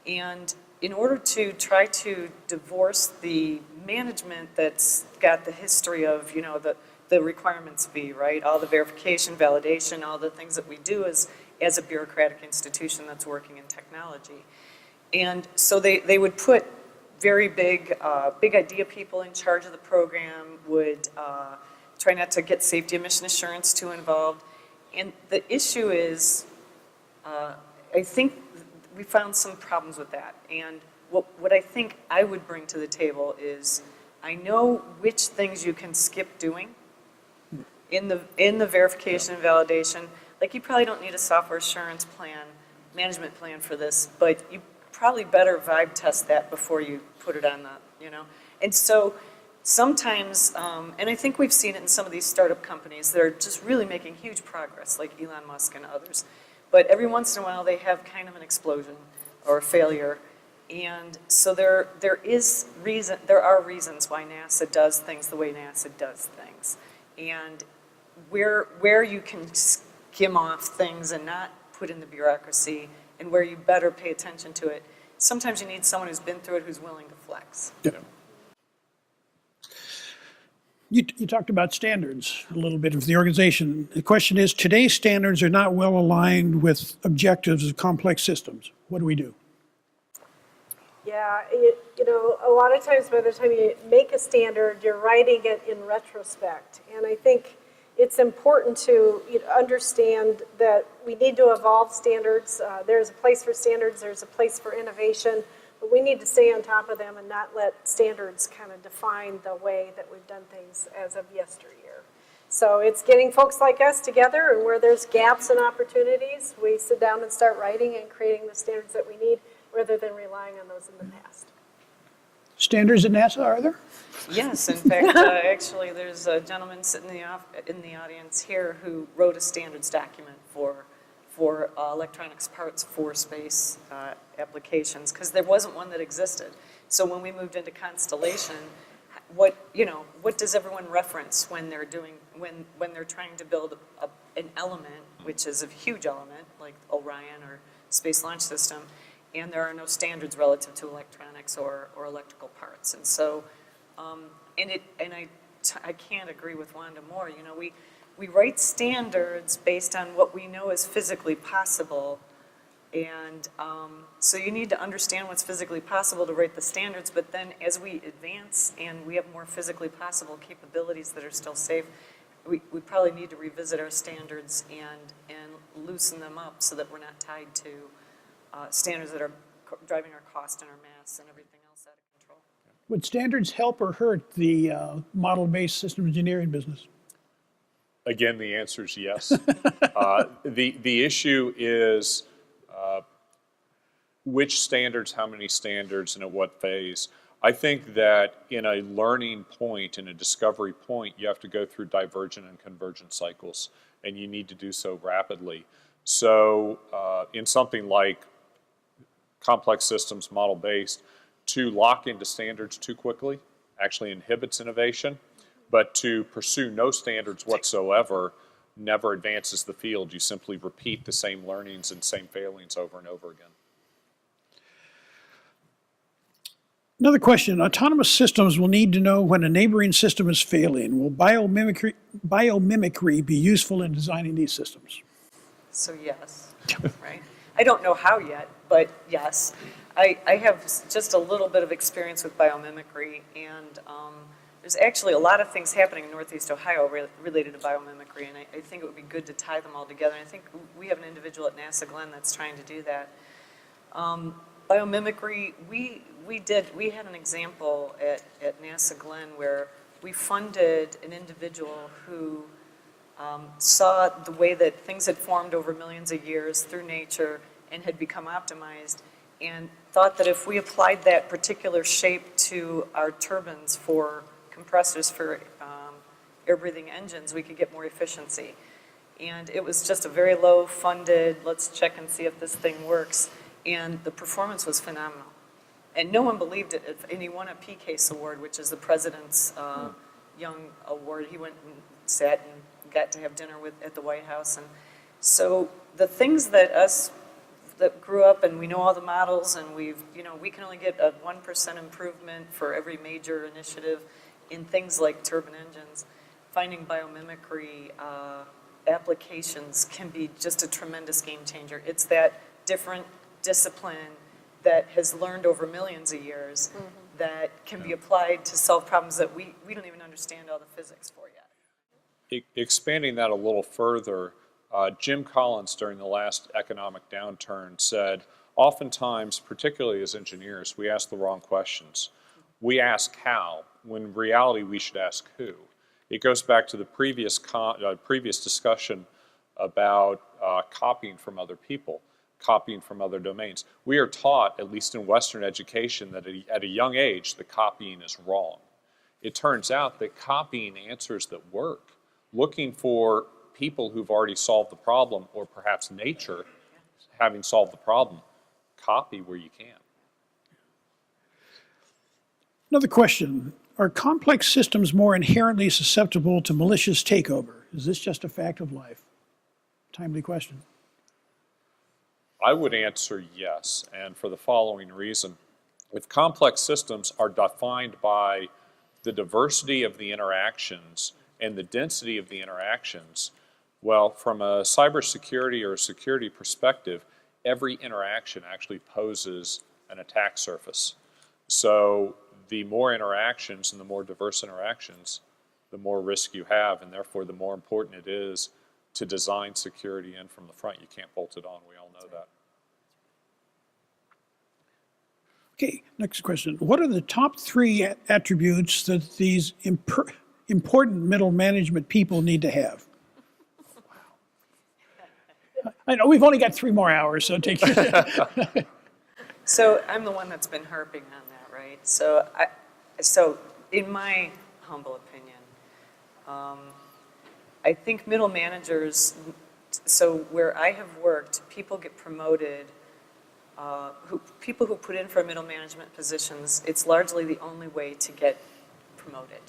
And in order to try to divorce the management that's got the history of, the requirements fee, right? All the verification, validation, all the things that we do as a bureaucratic institution that's working in technology. And so they would put very big idea people in charge of the program, would try not to get safety and mission assurance too involved. And the issue is, I think we found some problems with that. And what I think I would bring to the table is I know which things you can skip doing in the verification and validation. Like, you probably don't need a software assurance plan, management plan for this, but you probably better vibe test that before you put it on the, And so sometimes, and I think we've seen it in some of these startup companies that are just really making huge progress, like Elon Musk and others. But every once in a while, they have kind of an explosion or a failure. And so there are reasons why NASA does things the way NASA does things. And where you can skim off things and not put in the bureaucracy, and where you better pay attention to it, sometimes you need someone who's been through it, who's willing to flex. Yeah. You talked about standards a little bit of the organization. The question is, today's standards are not well aligned with objectives of complex systems. What do we do? Yeah, a lot of times by the time you make a standard, you're writing it in retrospect. And I think it's important to understand that we need to evolve standards. There's a place for standards, there's a place for innovation, but we need to stay on top of them and not let standards kind of define the way that we've done things as of yesteryear. So it's getting folks like us together, and where there's gaps and opportunities, we sit down and start writing and creating the standards that we need, rather than relying on those in the past. Standards at NASA, are there? Yes, in fact, actually, there's a gentleman sitting in the audience here who wrote a standards document for electronics parts for space applications, because there wasn't one that existed. So when we moved into Constellation, what does everyone reference when they're trying to build an element, which is a huge element like Orion or Space Launch System, and there are no standards relative to electronics or electrical parts. And so, I can't agree with Wanda more. We write standards based on what we know is physically possible, and so you need to understand what's physically possible to write the standards, but then as we advance and we have more physically possible capabilities that are still safe, we probably need to revisit our standards and loosen them up so that we're not tied to standards that are driving our cost and our mass and everything else out of control. Would standards help or hurt the model-based system engineering business? Again, the answer is yes. The issue is which standards, how many standards, and at what phase. I think that in a learning point, in a discovery point, you have to go through divergent and convergent cycles, and you need to do so rapidly. So in something like complex systems, model-based, to lock into standards too quickly actually inhibits innovation, but to pursue no standards whatsoever never advances the field. You simply repeat the same learnings and same failings over and over again. Another question, autonomous systems will need to know when a neighboring system is failing. Will biomimicry be useful in designing these systems? So yes, right? I don't know how yet, but yes. I have just a little bit of experience with biomimicry, and there's actually a lot of things happening in Northeast Ohio related to biomimicry, and I think it would be good to tie them all together. And I think we have an individual at NASA Glenn that's trying to do that. Biomimicry, we had an example at NASA Glenn where we funded an individual who saw the way that things had formed over millions of years through nature and had become optimized, and thought that if we applied that particular shape to our turbines for compressors for air-breathing engines, we could get more efficiency. And it was just a very low-funded, let's check and see if this thing works, and the performance was phenomenal. And no one believed it, and he won a PCASE award, which is the President's Young Award. He went and sat and got to have dinner at the White House. And so the things that that grew up and we know all the models, and we can only get a 1% improvement for every major initiative in things like turbine engines. Finding biomimicry applications can be just a tremendous game changer. It's that different discipline that has learned over millions of years that can be applied to solve problems that we don't even understand all the physics for yet. Expanding that a little further, Jim Collins during the last economic downturn said, Oftentimes, particularly as engineers, we ask the wrong questions. We ask how, when in reality we should ask who. It goes back to the previous discussion about copying from other people, copying from other domains. We are taught, at least in Western education, that at a young age, the copying is wrong. It turns out that copying answers that work, looking for people who've already solved the problem, or perhaps nature having solved the problem, copy where you can. Another question. Are complex systems more inherently susceptible to malicious takeover? Is this just a fact of life? Timely question. I would answer yes, and for the following reason. If complex systems are defined by the diversity of the interactions and the density of the interactions, well, from a cybersecurity or a security perspective, every interaction actually poses an attack surface. So the more interactions and the more diverse interactions, the more risk you have, and therefore the more important it is to design security in from the front. You can't bolt it on, we all know that. Okay, next question. What are the top 3 attributes that these important middle management people need to have? I know we've only got 3 more hours, so take your So I'm the one that's been harping on that, right? So in my humble opinion, I think middle managers, so where I have worked, people get promoted, people who put in for middle management positions, it's largely the only way to get promoted.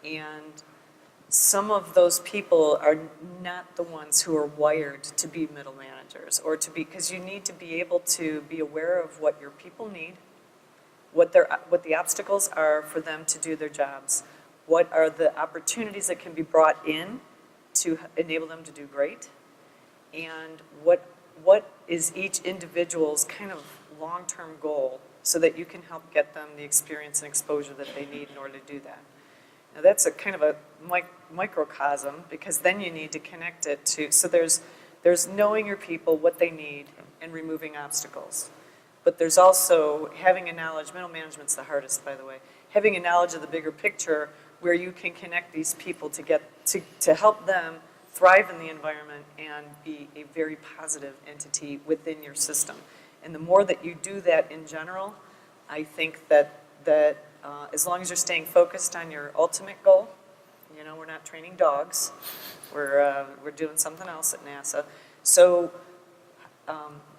And some of those people are not the ones who are wired to be middle managers, or to be, because you need to be able to be aware of what your people need, what the obstacles are for them to do their jobs, what are the opportunities that can be brought in to enable them to do great, and what is each individual's kind of long-term goal so that you can help get them the experience and exposure that they need in order to do that. Now that's a kind of a microcosm, because then you need to connect it to, so there's knowing your people, what they need, and removing obstacles. But there's also having a knowledge, middle management's the hardest, by the way, having a knowledge of the bigger picture where you can connect these people to help them thrive in the environment and be a very positive entity within your system. And the more that you do that in general, I think that as long as you're staying focused on your ultimate goal, you know, we're not training dogs, we're doing something else at NASA. So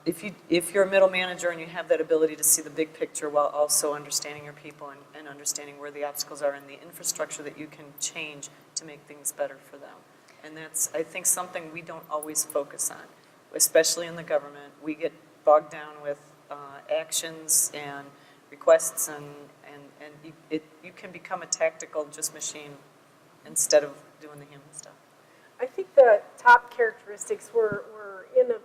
if you're a middle manager and you have that ability to see the big picture while also understanding your people and understanding where the obstacles are and the infrastructure that you can change to make things better for them. And that's, I think, something we don't always focus on, especially in the government. We get bogged down with actions and requests, and you can become a tactical just machine instead of doing the human stuff. I think the top characteristics we're in a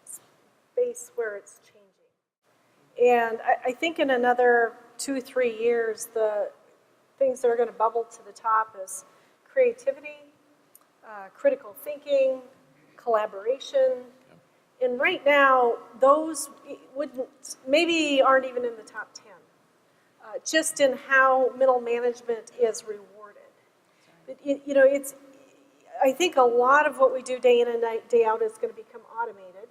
space where it's changing. And I think in another 2-3 years, the things that are going to bubble to the top is creativity, critical thinking, collaboration. And right now, those maybe aren't even in the top 10. Just in how middle management is rewarded. But, you know, I think a lot of what we do day in and day out is going to become automated.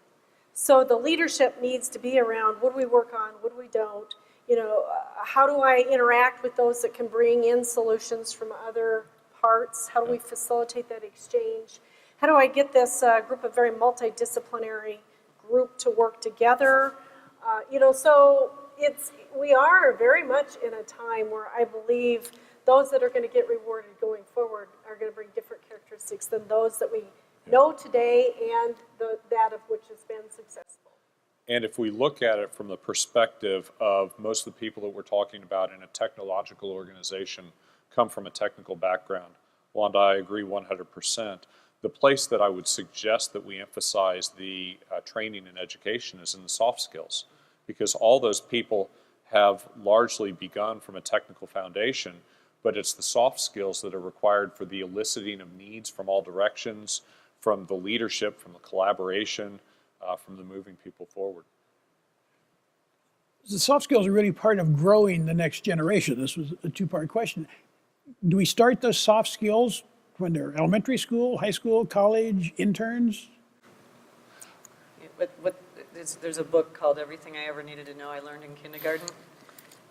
So the leadership needs to be around, what do we work on, what do we don't? You know, how do I interact with those that can bring in solutions from other parts? How do we facilitate that exchange? How do I get this group of very multidisciplinary group to work together? You know, so we are very much in a time where I believe those that are going to get rewarded going forward are going to bring different characteristics than those that we know today and that of which has been successful. And if we look at it from the perspective of most of the people that we're talking about in a technological organization come from a technical background, well, and I agree 100%. The place that I would suggest that we emphasize the training and education is in the soft skills, because all those people have largely begun from a technical foundation, but it's the soft skills that are required for the eliciting of needs from all directions, from the leadership, from the collaboration, from the moving people forward. The soft skills are really part of growing the next generation. This was a two-part question. Do we start those soft skills when they're elementary school, high school, college, interns? There's a book called Everything I Ever Needed to Know I Learned in Kindergarten.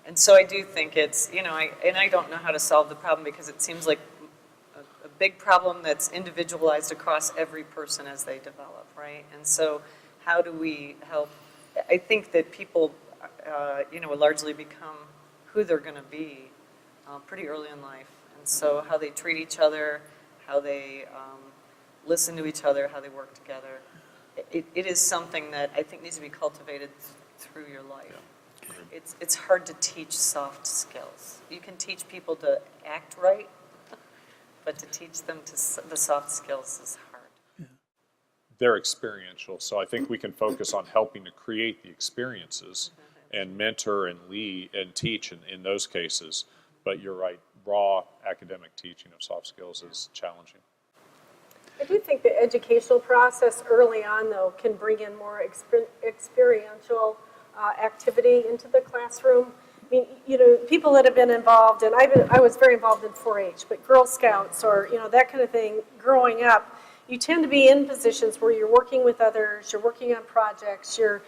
And so I do think it's, I don't know how to solve the problem because it seems like a big problem that's individualized across every person as they develop, right? And so how do we help? I think that people, largely become who they're going to be pretty early in life. And so how they treat each other, how they listen to each other, how they work together. It is something that I think needs to be cultivated through your life. It's hard to teach soft skills. You can teach people to act right, but to teach them the soft skills is hard. They're experiential, so I think we can focus on helping to create the experiences and mentor and lead and teach in those cases. But you're right, raw academic teaching of soft skills is challenging. I do think the educational process early on, though, can bring in more experiential activity into the classroom. I mean, people that have been involved, and I was very involved in 4-H, but Girl Scouts or, that kind of thing, growing up, you tend to be in positions where you're working with others, you're working on projects, you're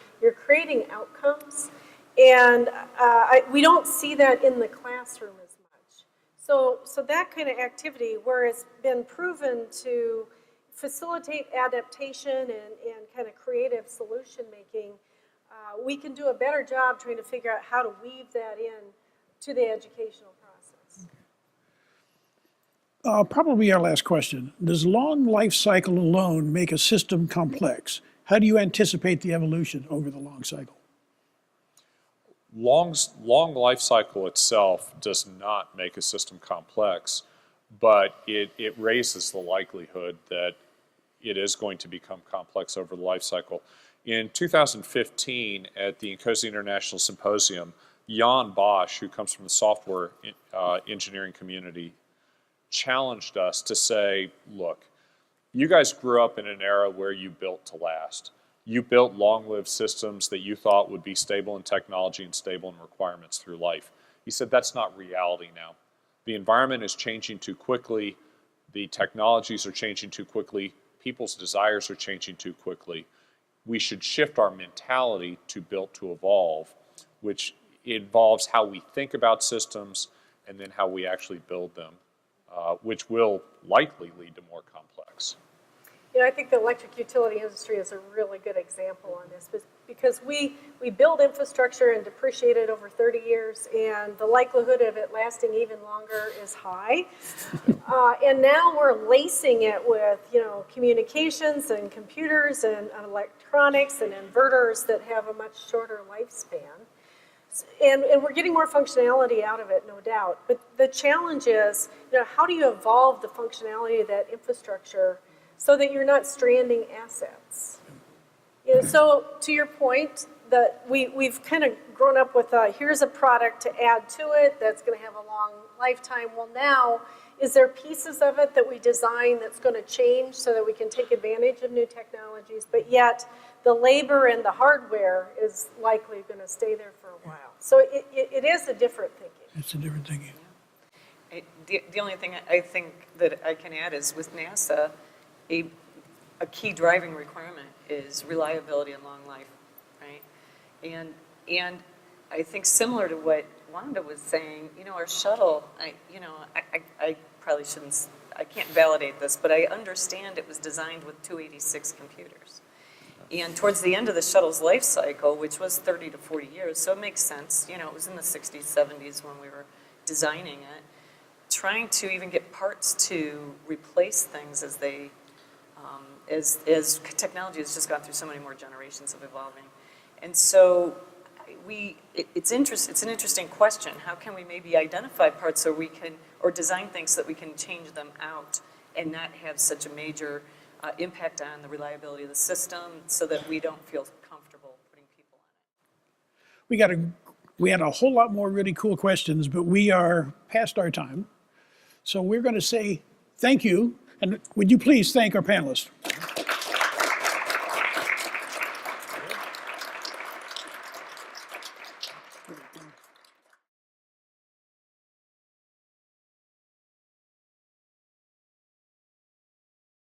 creating outcomes, and we don't see that in the classroom as much. So that kind of activity, where it's been proven to facilitate adaptation and kind of creative solution making, we can do a better job trying to figure out how to weave that in to the educational process. Probably our last question. Does long life cycle alone make a system complex? How do you anticipate the evolution over the long cycle? Long life cycle itself does not make a system complex, but it raises the likelihood that it is going to become complex over the life cycle. In 2015, at the Incosi International Symposium, Jan Bosch, who comes from the software engineering community, challenged us to say, look, you guys grew up in an era where you built to last. You built long-lived systems that you thought would be stable in technology and stable in requirements through life. He said that's not reality now. The environment is changing too quickly. The technologies are changing too quickly. People's desires are changing too quickly. We should shift our mentality to built to evolve, which involves how we think about systems and then how we actually build them, which will likely lead to more complex. I think the electric utility industry is a really good example on this because we build infrastructure and depreciate it over 30 years, and the likelihood of it lasting even longer is high. And now we're lacing it with, communications and computers and electronics and inverters that have a much shorter lifespan. And we're getting more functionality out of it, no doubt. But the challenge is, how do you evolve the functionality of that infrastructure so that you're not stranding assets? So to your point, that we've kind of grown up with here's a product to add to it that's going to have a long lifetime. Well, now, is there pieces of it that we design that's going to change so that we can take advantage of new technologies, but yet the labor and the hardware is likely going to stay there for a while. So it is a different thinking. It's a different thinking. The only thing I think that I can add is with NASA, a key driving requirement is reliability and long life, right? And I think similar to what Wanda was saying, our shuttle, I probably shouldn't, I can't validate this, but I understand it was designed with 286 computers. And towards the end of the shuttle's life cycle, which was 30 to 40 years, so it makes sense, it was in the 60s, 70s when we were designing it, trying to even get parts to replace things as they, as technology has just gone through so many more generations of evolving. And so it's an interesting question. How can we maybe identify parts so we can, or design things so that we can change them out and not have such a major impact on the reliability of the system so that we don't feel comfortable putting people on it? We had a whole lot more really cool questions, but we are past our time. So we're going to say thank you, and would you please thank our panelists?